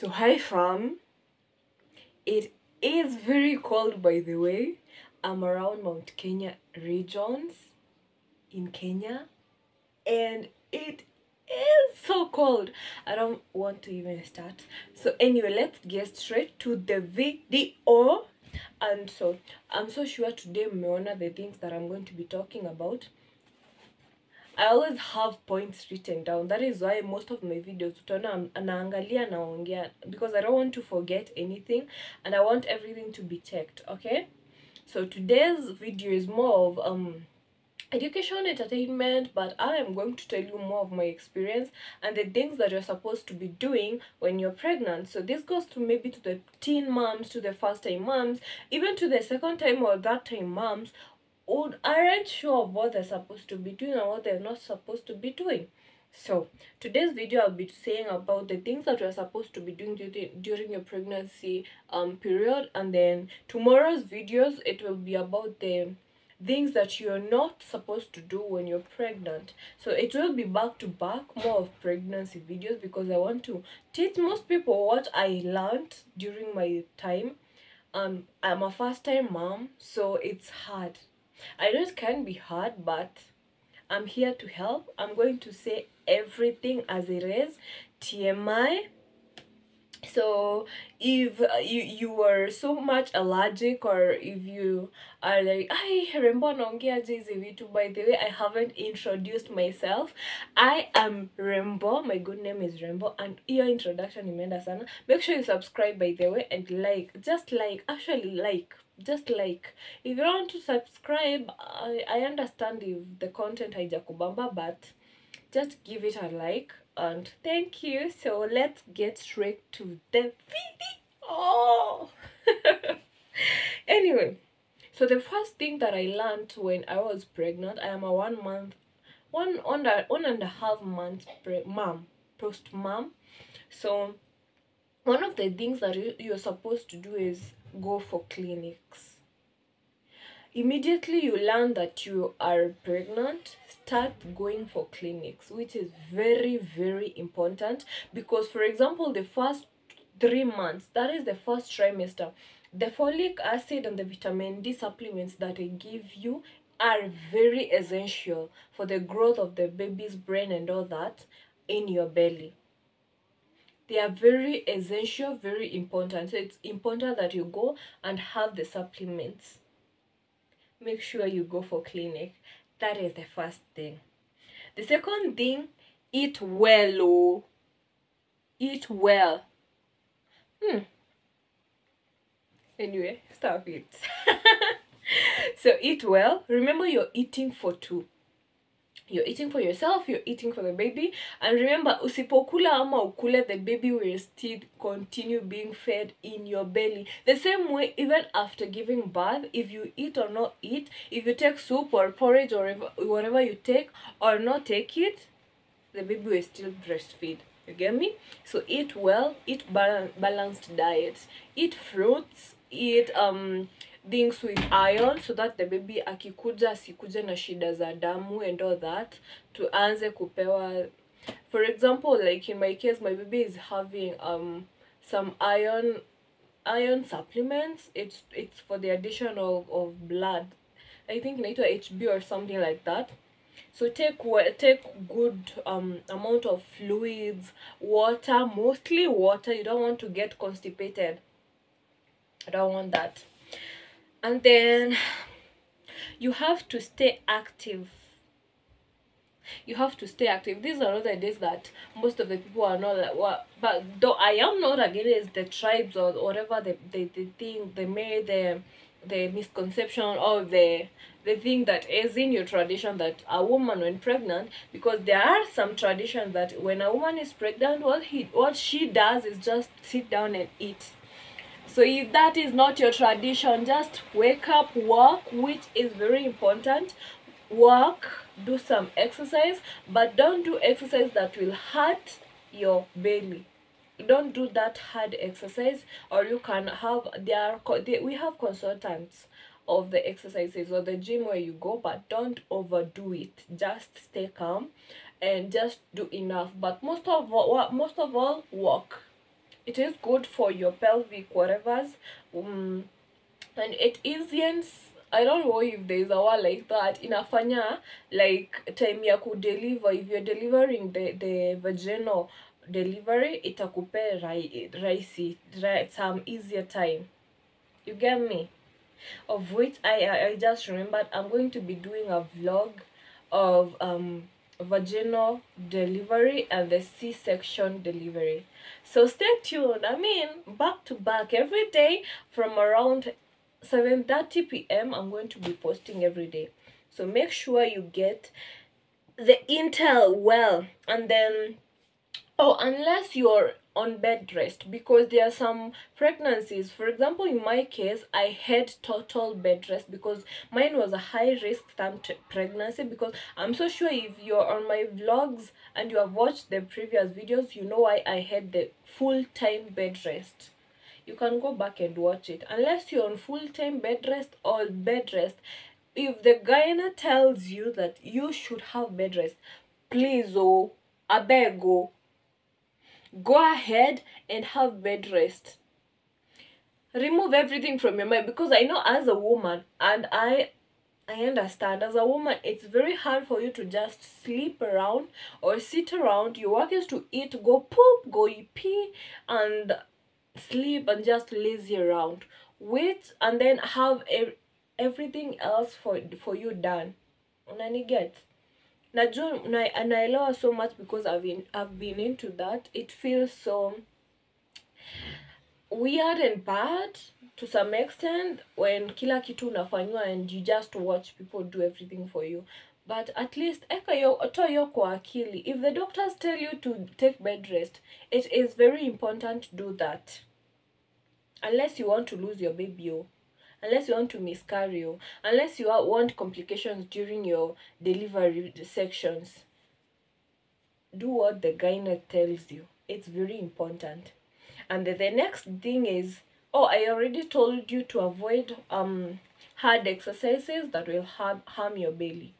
So hi fam, it is very cold by the way. I'm around Mount Kenya regions in Kenya and it is so cold. I don't want to even start. So anyway, let's get straight to the video. And so I'm so sure today mmeona the things that I'm going to be talking about. I always have points written down. That is why most of my videos utaona naangalia naongea because I don't want to forget anything and I want everything to be checked, okay? So today's video is more of education entertainment, but I am going to tell you more of my experience and the things that you're supposed to be doing when you're pregnant. So this goes to maybe to the teen moms, to the first time moms, even to the second time or that time moms who aren't sure of what they're supposed to be doing and what they're not supposed to be doing. So today's video I'll be saying about the things that you're supposed to be doing during your pregnancy period, and then tomorrow's videos it will be about the things that you're not supposed to do when you're pregnant. So it will be back to back, more of pregnancy videos, because I want to teach most people what I learned during my time. I'm a first time mom, so it's hard. I know it can be hard, but I'm here to help. I'm going to say everything as it is. TMI. So if you are so much allergic, or if you are like, I Rembo naongea hizi vitu, by the way, I haven't introduced myself. I am Rembo. My good name is Rembo, and your introduction imeenda sana. Make sure you subscribe, by the way, and just like. If you want to subscribe, I understand if the content haijakubamba, but just give it a like and thank you. So let's get straight to the video. Anyway, so the first thing that I learned when I was pregnant, I am a 1.5 months mom, post mom. So one of the things that you're supposed to do is go for clinics. Immediately you learn that you are pregnant, start going for clinics, which is very, very important, because for example, the first 3 months, that is the first trimester, the folic acid and the vitamin D supplements that I give you are very essential for the growth of the baby's brain and all that in your belly. They are very essential, very important. So it's important that you go and have the supplements. Make sure you go for clinic. That is the first thing. The second thing, eat well. Oh, eat well. Anyway, stop it. So eat well. Remember, you're eating for two. You're eating for yourself, you're eating for the baby. And remember, usipokula ama ukule, the baby will still continue being fed in your belly. The same way, even after giving birth, if you eat or not eat, if you take soup or porridge or whatever you take or not take it, the baby will still breastfeed. You get me? So eat well, eat balanced diets, eat fruits, eat things with iron, so that the baby akikuja asikuje na shida za damu and all that, tuanze kupewa. For example, like in my case, my baby is having some iron supplements. It's for the addition of blood. I think inaitwa HB or something like that. So take good amount of fluids, water, mostly water. You don't want to get constipated. I don't want that. And then you have to stay active. You have to stay active. These are all the days that most of the people are not like what, but though I am not against the tribes or whatever they think they made the misconception or the thing that is in your tradition that a woman when pregnant, because there are some traditions that when a woman is pregnant, what she does is just sit down and eat. So if that is not your tradition, just wake up, walk, which is very important. Walk, do some exercise, but don't do exercise that will hurt your belly. Don't do that hard exercise, or you can have we have consultants of the exercises or the gym where you go, but don't overdo it. Just stay calm and just do enough. But most of all, walk. It is good for your pelvic whatever's. And it isn't, I don't know if there's a word like that, inafanya like time ya kudeliver. If you're delivering the vaginal delivery, itakupe rahisi, some easier time. You get me? Of which I just remembered I'm going to be doing a vlog of vaginal delivery and the C-section delivery. So stay tuned. I mean, back to back every day from around 7:30 p.m. I'm going to be posting every day. So make sure you get the intel well. And then, oh, unless you're on bed rest, because there are some pregnancies. For example, in my case, I had total bed rest because mine was a high risk time pregnancy. Because I'm so sure if you're on my vlogs and you have watched the previous videos, you know why I had the full-time bed rest. You can go back and watch it. Unless you're on full-time bed rest or bed rest, if the gyna tells you that you should have bed rest, please, oh, I beg, oh, go ahead and have bed rest. Remove everything from your mind, because I know as a woman, and I understand, as a woman it's very hard for you to just sleep around or sit around. Your work is to eat, go poop, go pee, and sleep, and just lazy around. Wait, and then have everything else for you done. Unaniget? Najua naelewa so much because I've been into that. It feels so weird and bad to some extent when kila kitu unafanywa and you just watch people do everything for you. But at least toa hiyo kwa akili. If the doctors tell you to take bed rest, it is very important to do that. Unless you want to lose your baby, unless you want to miscarry, unless you want complications during your delivery sections, do what the gynae tells you. It's very important. And the next thing is, oh, I already told you to avoid hard exercises that will harm your belly.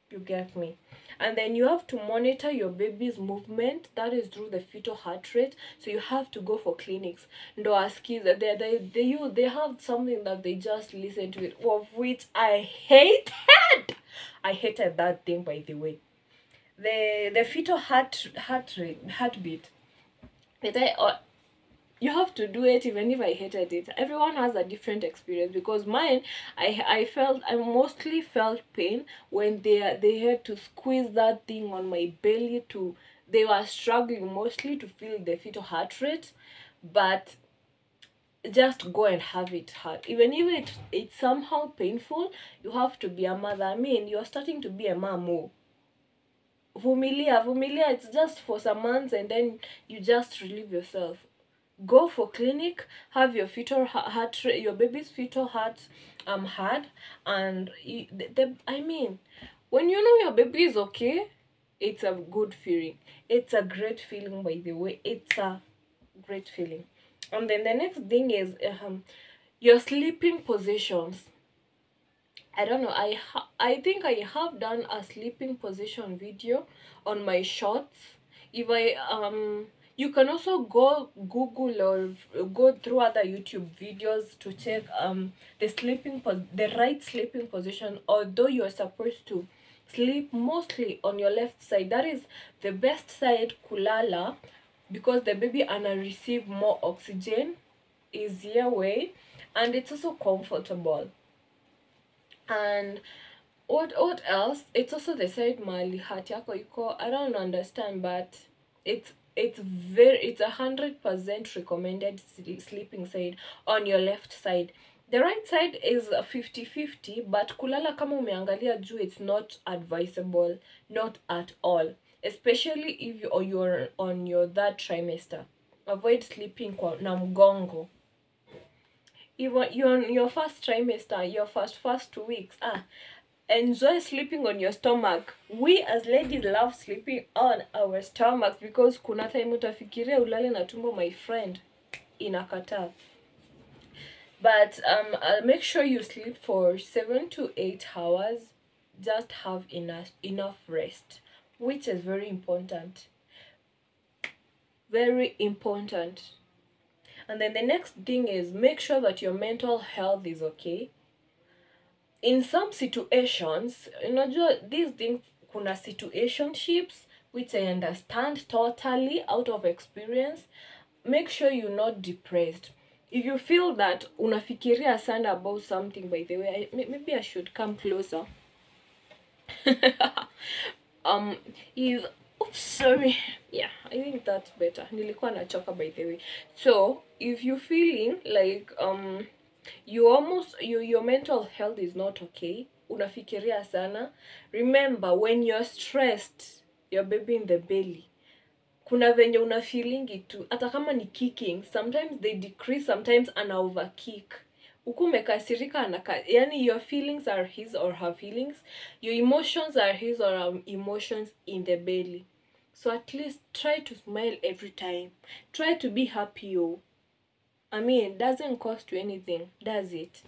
You get me? And then you have to monitor your baby's movement. That is through the fetal heart rate. So you have to go for clinics. Ndo asikize. They have something that they just listen to it, of which I hated. I hated that thing, by the way. The fetal heartbeat. You have to do it even if I hated it. Everyone has a different experience, because mine, I mostly felt pain when they had to squeeze that thing on my belly. They were struggling mostly to feel the fetal heart rate. But just go and have it hard. Even if it's somehow painful, you have to be a mother. I mean, you're starting to be a mom. Vumilia, it's just for some months and then you just relieve yourself. Go for clinic, have your fetal heart, your baby's fetal heart hard, and I mean, when you know your baby is okay, it's a good feeling. It's a great feeling, by the way. It's a great feeling. And then the next thing is your sleeping positions. I don't know. I think I have done a sleeping position video on my shorts. If you can also go Google or go through other YouTube videos to check the right sleeping position. Although you're supposed to sleep mostly on your left side, that is the best side kulala, because the baby ana receive more oxygen, easier way, and it's also comfortable. And what else? It's also the side mali hati yako iko. I don't understand, but it's 100% recommended sleeping side on your left side. The right side is a 50-50, but kulala kama umeangalia juu, it's not advisable, not at all. Especially if you're on your third trimester. Avoid sleeping na mgongo. Even you're on your first trimester, your first 2 weeks, enjoy sleeping on your stomach. We as ladies love sleeping on our stomachs, because kuna time utafikiria ulale na tumbo, my friend, inakataa. But make sure you sleep for 7 to 8 hours. Just have enough rest, which is very important. very important. And then the next thing is make sure that your mental health is okay. In some situations, unajua these things, kuna situationships which I understand totally out of experience. Make sure you're not depressed. If you feel that unafikiria sana about something, by the way, maybe I should come closer. um is oops, sorry. Yeah, I think that's better. Nilikuwa nachoka, by the way. So if you're feeling like your mental health is not okay, unafikiria sana, remember when you're stressed, your baby in the belly, kuna venye una feeling tu, hata kama ni kicking, sometimes they decrease, sometimes ana overkick. Uku umekasirika yani your feelings are his or her feelings, your emotions are his or her emotions in the belly. So at least try to smile every time, try to be happy. I mean, it doesn't cost you anything, does it?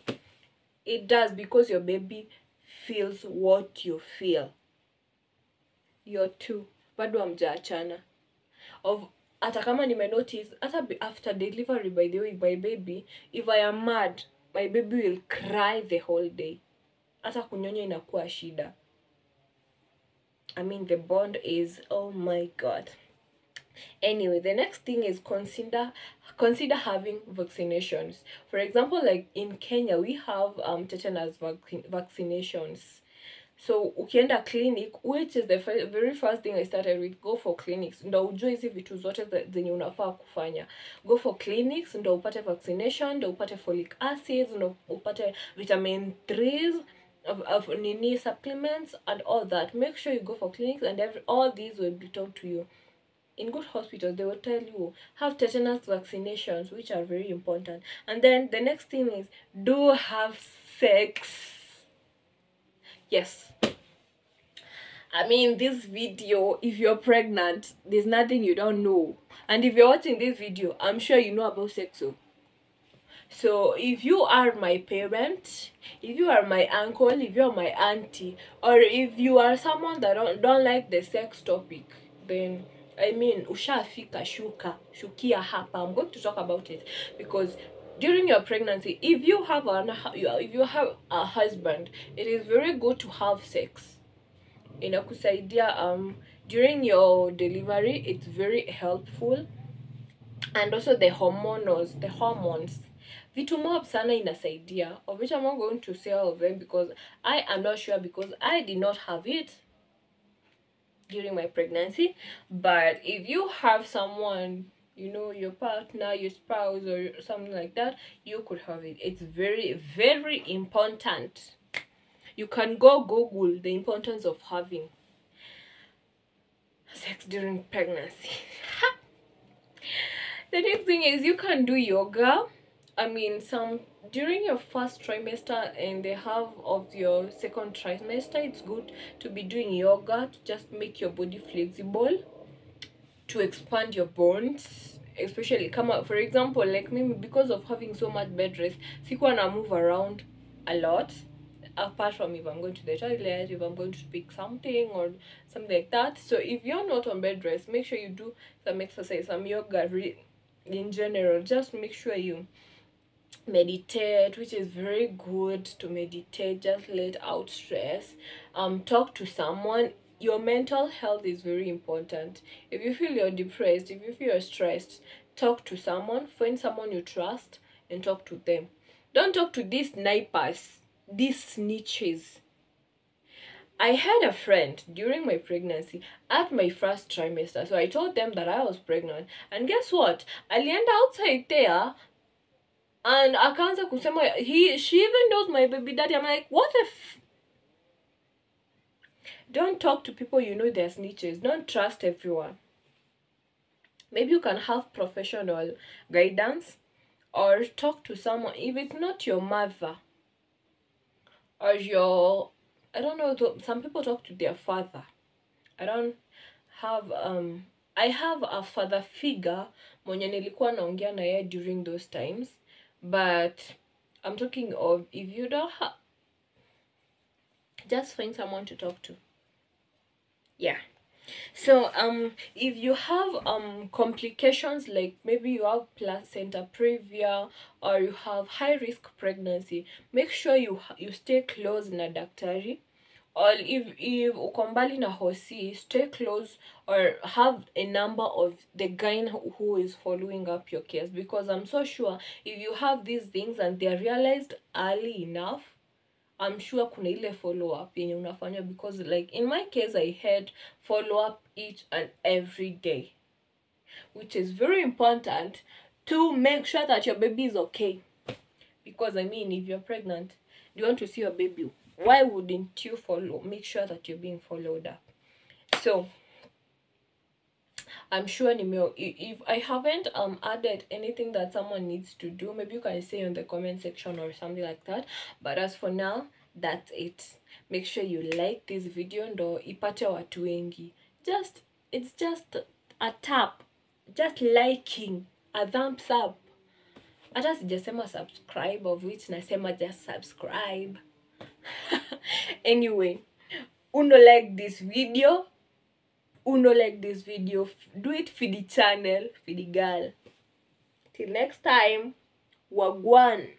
It does, because your baby feels what you feel. You're two, bado hamjaachana. Of hata kama nimenotice, hata after delivery, by the way, my baby, if I am mad, my baby will cry the whole day. Hata kunyonya inakuwa shida. I mean, the bond is, oh my god. Anyway, the next thing is consider having vaccinations. For example, like in Kenya, we have tetanus vaccinations. So ukienda clinic, which is the very first thing I started with, go for clinics. Ndo ujue hizi vitu zote zenye unafaa kufanya. Go for clinics, ndo upate vaccination, ndo upate folic acids, ndo upate vitamin 3s, of nini supplements and all that. Make sure you go for clinics, and all these will be taught to you. In good hospitals, they will tell you have tetanus vaccinations, which are very important. And then the next thing is do have sex. Yes, I mean, this video, if you're pregnant, there's nothing you don't know. And if you're watching this video, I'm sure you know about sex. So if you are my parent, if you are my uncle, if you're my auntie, or if you are someone that don't like the sex topic, then I mean, ushafika shukia hapa. I'm going to talk about it, because during your pregnancy, if you have a husband, it is very good to have sex. Inakusaidia during your delivery, it's very helpful. And also the hormones, vitu mob sana inasaidia, of which I'm not going to say all of them because I am not sure, because I did not have it during my pregnancy. But if you have someone, your partner, your spouse, or something like that, you could have it. It's very, very important. You can go Google the importance of having sex during pregnancy. The next thing is you can do yoga. I mean, some during your first trimester and the half of your second trimester, it's good to be doing yoga to just make your body flexible, to expand your bones, especially come out. For example, like me, because of having so much bed rest, sikuwa na move around a lot, apart from if I'm going to the toilet, if I'm going to speak something or something like that. So if you're not on bed rest, make sure you do some exercise, some yoga in general. Just make sure you meditate, which is very good to meditate. Just let out stress. Talk to someone. Your mental health is very important. If you feel you're depressed, if you feel you're stressed, talk to someone. Find someone you trust and talk to them. Don't talk to these snipers, these snitches. I had a friend during my pregnancy at my first trimester. So I told them that I was pregnant, and guess what? Alienda outside there and akaanza kusema she even knows my baby daddy. I'm like, what the Don't talk to people you know they're snitches. Don't trust everyone. Maybe you can have professional guidance, or talk to someone. If it's not your mother or your, I don't know, some people talk to their father. I don't have I have a father figure mwenye nilikuwa naongea na yeye during those times, but I'm talking of, if you don't have, just find someone to talk to. Yeah. So if you have complications, like maybe you have placenta previa or you have high risk pregnancy, make sure you stay close na daktari. Or if uko mbali na hosi, stay close or have a number of the guy who is following up your case, because I'm so sure if you have these things and they are realized early enough, I'm sure kuna ile follow up yenye unafanya, because like in my case I had follow up each and every day, which is very important to make sure that your baby is okay. Because I mean, if you're pregnant, you want to see your baby, why wouldn't you make sure that you're being followed up? So I'm sure if I haven't added anything that someone needs to do, maybe you can say in the comment section or something like that. But as for now, that's it. Make sure you like this video ndo ipate watu wengi. It's just a tap, just liking, a thumbs up. Hata sijasema subscribe, of which nasema just subscribe. Anyway, uno like this video, do it for the channel, for the girl. Till next time, wagwan.